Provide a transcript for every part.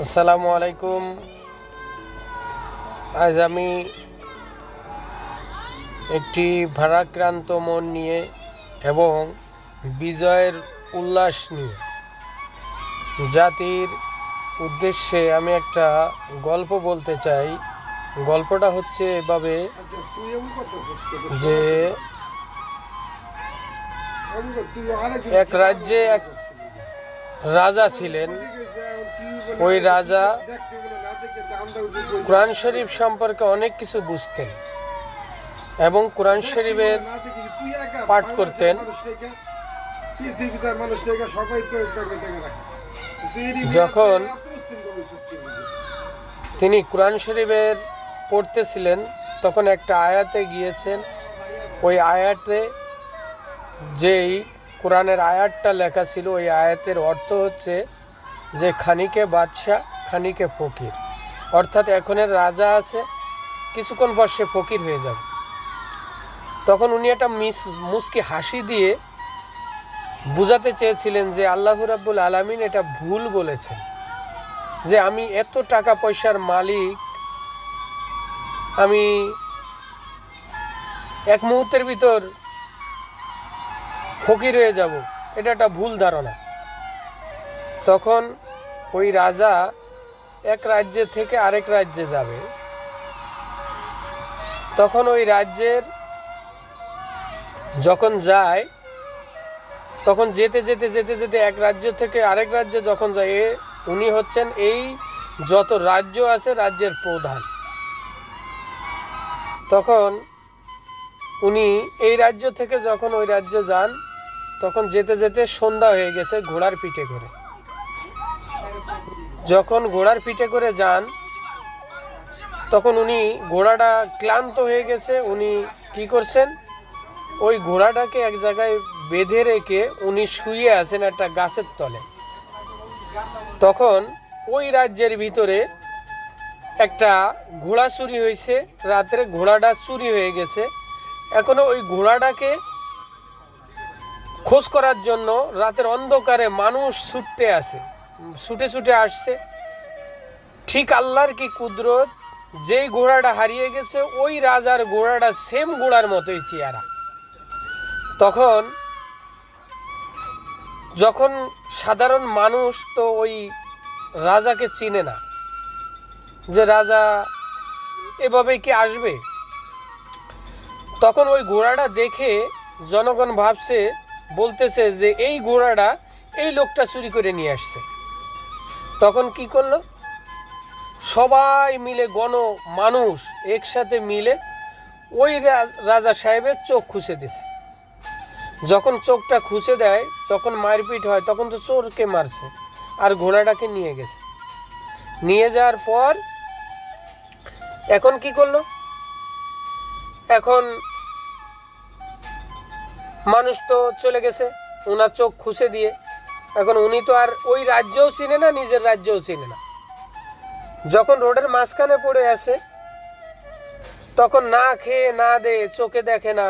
আসসালামু আলাইকুম। আজ আমি একটি ভারাক্রান্ত মন নিয়ে এবং বিজয়ের উল্লাস নিয়ে জাতির উদ্দেশ্যে আমি একটা গল্প বলতে চাই। গল্পটা হচ্ছে এভাবে যে এক রাজ্যে এক রাজা ছিলেন। ওই রাজা কোরআন শরীফ সম্পর্কে অনেক কিছু বুঝতেন এবং কোরআন শরীফের পাঠ করতেন। যখন তিনি কোরআন শরীফের পড়তেছিলেন তখন একটা আয়াতে গিয়েছেন। ওই আয়াতে যেই কোরআনের আয়াতটা লেখা ছিল, ওই আয়াতের অর্থ হচ্ছে যে খানিকে বাদশা খানিকে ফকির, অর্থাৎ এখনের রাজা আছে, কিছুক্ষণ পর সে ফকির হয়ে যাবে। তখন উনি একটা মুস্কি হাসি দিয়ে বুঝাতে চেয়েছিলেন যে আল্লাহ রাব্বুল আলামিন এটা ভুল বলেছেন, যে আমি এত টাকা পয়সার মালিক, আমি এক মুহূর্তের ভিতর ফকির হয়ে যাব, এটা একটা ভুল ধারণা। তখন ওই রাজা এক রাজ্য থেকে আরেক রাজ্যে যাবে। তখন ওই রাজ্যের যখন যায়, তখন যেতে যেতে যেতে যেতে এক রাজ্য থেকে আরেক রাজ্যে যখন যায়, উনি হচ্ছেন এই যত রাজ্য আছে রাজ্যের প্রধান। তখন উনি এই রাজ্য থেকে যখন ওই রাজ্যে যান, তখন যেতে যেতে সন্ধ্যা হয়ে গেছে ঘোড়ার পিঠে করে। যখন ঘোড়ার পিঠে করে যান তখন উনি ঘোড়াটা ক্লান্ত হয়ে গেছে। উনি কি করছেন, ওই ঘোড়াটাকে এক জায়গায় বেঁধে রেখে উনি শুয়ে আছেন একটা গাছের তলে। তখন ওই রাজ্যের ভিতরে একটা ঘোড়া চুরি হয়েছে, রাত্রে ঘোড়াটা চুরি হয়ে গেছে। এখনো ওই ঘোড়াটাকে খোঁজ করার জন্য রাতের অন্ধকারে মানুষ ছুটে ছুটে আসছে। ঠিক আল্লাহর কি কুদরত, যেই ঘোড়াটা হারিয়ে গেছে ওই রাজার ঘোড়াটা সেম ঘোড়ার মতোই চেহারা। তখন যখন সাধারণ মানুষ তো ওই রাজাকে চিনে না, যে রাজা এভাবে কি আসবে, তখন ওই ঘোড়াটা দেখে জনগণ ভাবছে, বলতেছে যে এই ঘোড়াটা এই লোকটা চুরি করে নিয়ে আসছে। তখন কি করলো, সবাই মিলে মানুষ একসাথে মিলে ওই রাজা সাহেবের চোখ খুঁজে দিছে। যখন চোখটা খুঁজে দেয়, যখন মারপিট হয়, তখন তো চোরকে মারছে আর ঘোড়াটাকে নিয়ে গেছে। নিয়ে যাওয়ার পর এখন কি করলো, এখন মানুষ তো চলে গেছে ওনার চোখ খুঁজে দিয়ে। এখন উনি তো আর ওই রাজ্যও চিনে না, নিজের রাজ্যও চিনে না। যখন রোডের মাঝখানে পড়ে আছে, তখন না খেয়ে না দে, চোখে দেখে না,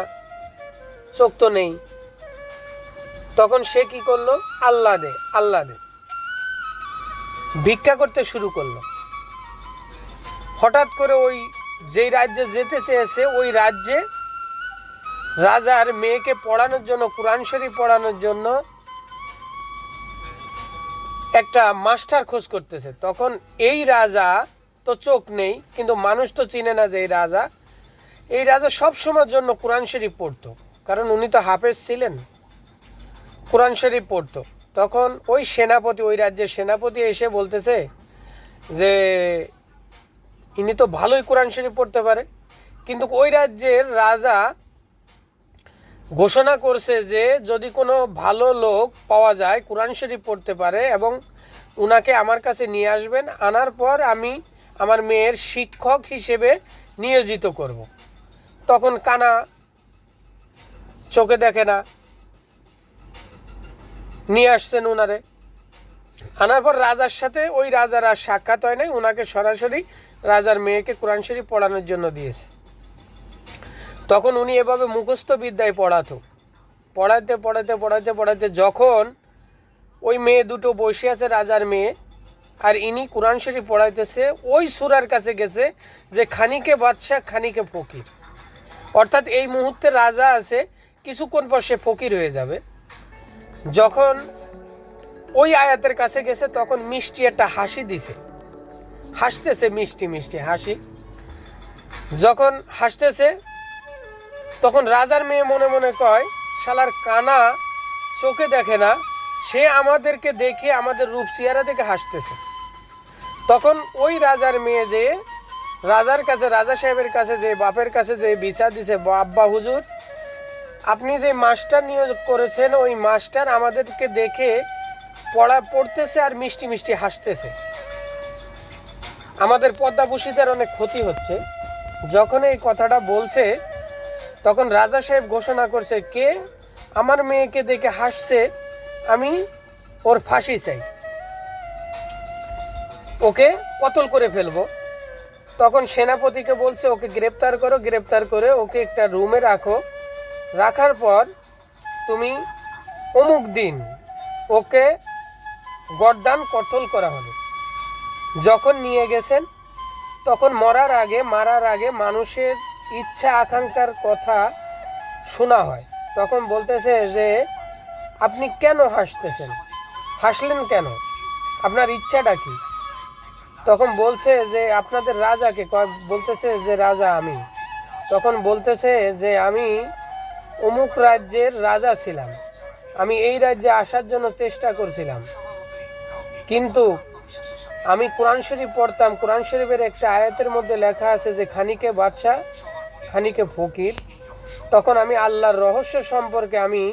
চোখ তো নেই। তখন সে কি করলো, আল্লাহ দে আল্লাহ দে ভিক্ষা করতে শুরু করলো। হঠাৎ করে ওই যেই রাজ্যে যেতে চেয়েছে, ওই রাজ্যে রাজার মেয়েকে পড়ানোর জন্য, কোরআন শরীফ পড়ানোর জন্য একটা মাস্টার খোঁজ করতেছে। তখন এই রাজা তো চোখ নেই, কিন্তু মানুষ তো চিনে না যে এই রাজা সব সময়ের জন্য কোরআন শরীফ পড়তো, কারণ উনি তো হাফেজ ছিলেন, কোরআন শরীফ পড়তো। তখন ওই সেনাপতি, ওই রাজ্যের সেনাপতি এসে বলতেছে যে ইনি তো ভালোই কোরআন শরীফ পড়তে পারে, কিন্তু ওই রাজ্যের রাজা ঘোষণা করছে যে যদি কোনো ভালো লোক পাওয়া যায় কোরআন শরীফ পড়তে পারে, এবং উনাকে আমার কাছে নিয়ে আসবেন, আনার পর আমি আমার মেয়ের শিক্ষক হিসেবে নিয়োজিত করব। তখন কানা, চোখে দেখে না, নিয়ে আসছেন উনারে। আনার পর রাজার সাথে ওই রাজার আর সাক্ষাৎ হয় নাই, উনাকে সরাসরি রাজার মেয়েকে কোরআন শরীফ পড়ানোর জন্য দিয়েছে। তখন উনি এভাবে মুখস্থ বিদ্যায় পড়াইতে যখন ওই মেয়ে দুটো বসে আছে, রাজার মেয়ে আর ইনি কোরআন শরীফ পড়াইতেছে, ওই সূরার কাছে গেছে যে খানিকে বাদশা খানিকে ফকির, অর্থাৎ এই মুহূর্তে রাজা আছে, কিছুক্ষণ পর সে ফকির হয়ে যাবে। যখন ওই আয়াতের কাছে গেছে তখন মিষ্টি একটা হাসি দিছে, হাসতেছে মিষ্টি মিষ্টি হাসি। যখন হাসতেছে তখন রাজার মেয়ে মনে মনে কয়, শালার কানা চোখে দেখে না, সে আমাদেরকে দেখে আমাদের রূপ চেহারা দেখে হাসতেছে। তখন ওই রাজার মেয়ে যে রাজার কাছে, রাজা সাহেবের কাছে, যে বাপের কাছে যে বিচার দিছে, আব্বা হুজুর আপনি যে মাস্টার নিয়োগ করেছেন, ওই মাস্টার আমাদেরকে দেখে পড়তেছে আর মিষ্টি মিষ্টি হাসতেছে, আমাদের পদ্মাভূষিতের অনেক ক্ষতি হচ্ছে। যখন এই কথাটা বলছে তখন রাজা সাহেব ঘোষণা করছে, কে আমার মেয়েকে দেখে হাসছে, আমি ওর ফাঁসি চাই, ওকে কতল করে ফেলবো। তখন সেনাপতিকে বলছে, ওকে গ্রেপ্তার করো, গ্রেপ্তার করে ওকে একটা রুমে রাখো, রাখার পর তুমি অমুক দিন ওকে গর্দান কতল করা হবে। যখন নিয়ে গেছেন তখন মারার আগে মানুষের ইচ্ছা আকাঙ্ক্ষার কথা শোনা হয়। তখন বলতেছে যে আপনি কেন হাসতেছেন, হাসলেন কেন, আপনার ইচ্ছাটা কি? তখন বলছে যে আপনাদের রাজাকে, বলতেছে যে রাজা আমি। তখন বলতেছে যে আমি অমুক রাজ্যের রাজা ছিলাম, আমি এই রাজ্যে আসার জন্য চেষ্টা করছিলাম, কিন্তু আমি কোরআন শরীফ পড়তাম, কোরআন শরীফের একটা আয়াতের মধ্যে লেখা আছে যে খানিকে বাদশা খানিকে ফকির। তখন আমি আল্লাহর রহস্য সম্পর্কে আমি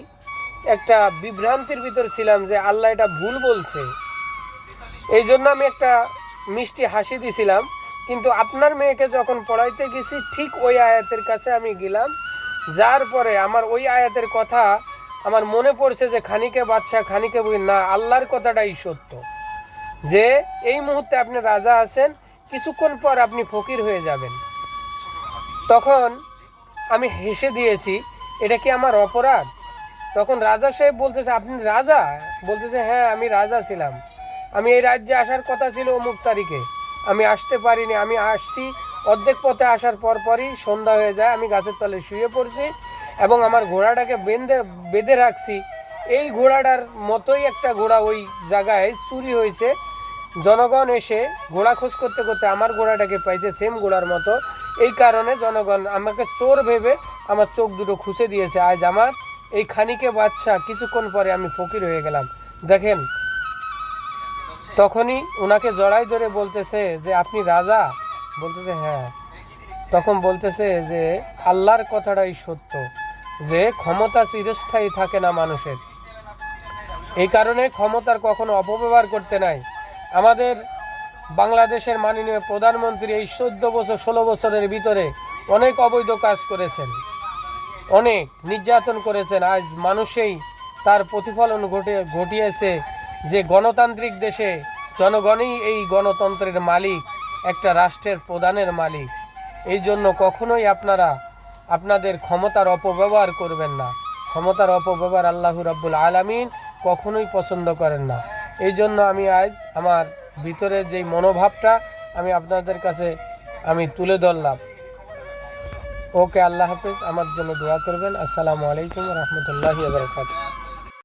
একটা বিভ্রান্তির ভিতর ছিলাম যে আল্লাহ এটা ভুল বলছে, এই জন্য আমি একটা মিষ্টি হাসি দিছিলাম। কিন্তু আপনার মেয়েকে যখন পড়াইতে গেছি ঠিক ওই আয়াতের কাছে আমি গেলাম, যার পরে আমার ওই আয়াতের কথা আমার মনে পড়ছে যে খানিকে বাদশা খানিকে ফকির, না, আল্লাহর কথাটাই সত্য, যে এই মুহূর্তে আপনি রাজা আছেন, কিছুক্ষণ পর আপনি ফকির হয়ে যাবেন। তখন আমি হেসে দিয়েছি, এটা কি আমার অপরাধ? তখন রাজা সাহেব বলতেছে, আপনি রাজা? বলতেছে, হ্যাঁ আমি রাজা ছিলাম, আমি এই রাজ্যে আসার কথা ছিল অমুক তারিখে, আমি আসতে পারিনি, আমি আসছি অর্ধেক পথে আসার পরই সন্ধ্যা হয়ে যায়, আমি গাছের তলে শুয়ে পড়ছি এবং আমার ঘোড়াটাকে বেঁধে রাখছি। এই ঘোড়াটার মতোই একটা ঘোড়া ওই জায়গায় চুরি হয়েছে, জনগণ এসে ঘোড়া খোঁজ করতে করতে আমার ঘোড়াটাকে পাইছে সেম ঘোড়ার মতো, এই কারণে জনগণ আমাকে চোর ভেবে আমার চোখ দুটো খুঁচে দিয়েছে। আজ আমার এই খানিকে বাদশা, কিছুক্ষণ পরে আমি ফকির হয়ে গেলাম, দেখেন। তখনই ওনাকে জড়াই ধরে বলতেছে যে আপনি রাজা? বলতেছে হ্যাঁ। তখন বলতেছে যে আল্লাহর কথাটাই সত্য, যে ক্ষমতা চিরস্থায়ী থাকে না মানুষের, এই কারণে ক্ষমতার কখনো অপব্যবহার করতে নাই। আমাদের বাংলাদেশের মাননীয় প্রধানমন্ত্রী এই 14 বছর 16 বছরের ভিতরে অনেক অবৈধ কাজ করেছেন, অনেক নির্যাতন করেছেন, আজ মানুষেই তার প্রতিফলন ঘটিয়েছে যে গণতান্ত্রিক দেশে জনগণই এই গণতন্ত্রের মালিক, একটা রাষ্ট্রের প্রধানের মালিক। এই জন্য কখনোই আপনারা আপনাদের ক্ষমতার অপব্যবহার করবেন না, ক্ষমতার অপব্যবহার আল্লাহ রাব্বুল আলামিন কখনোই পছন্দ করেন না। এই জন্য আমি আজ আমার ভিতরের যেই মনোভাবটা আমি আপনাদের কাছে আমি তুলে ধরলাম। ওকে, আল্লাহ হাফেজ, আমার জন্য দোয়া করবেন। আসসালামু আলাইকুম রহমতুল্লাহি ওয়া বারাকাতুহু।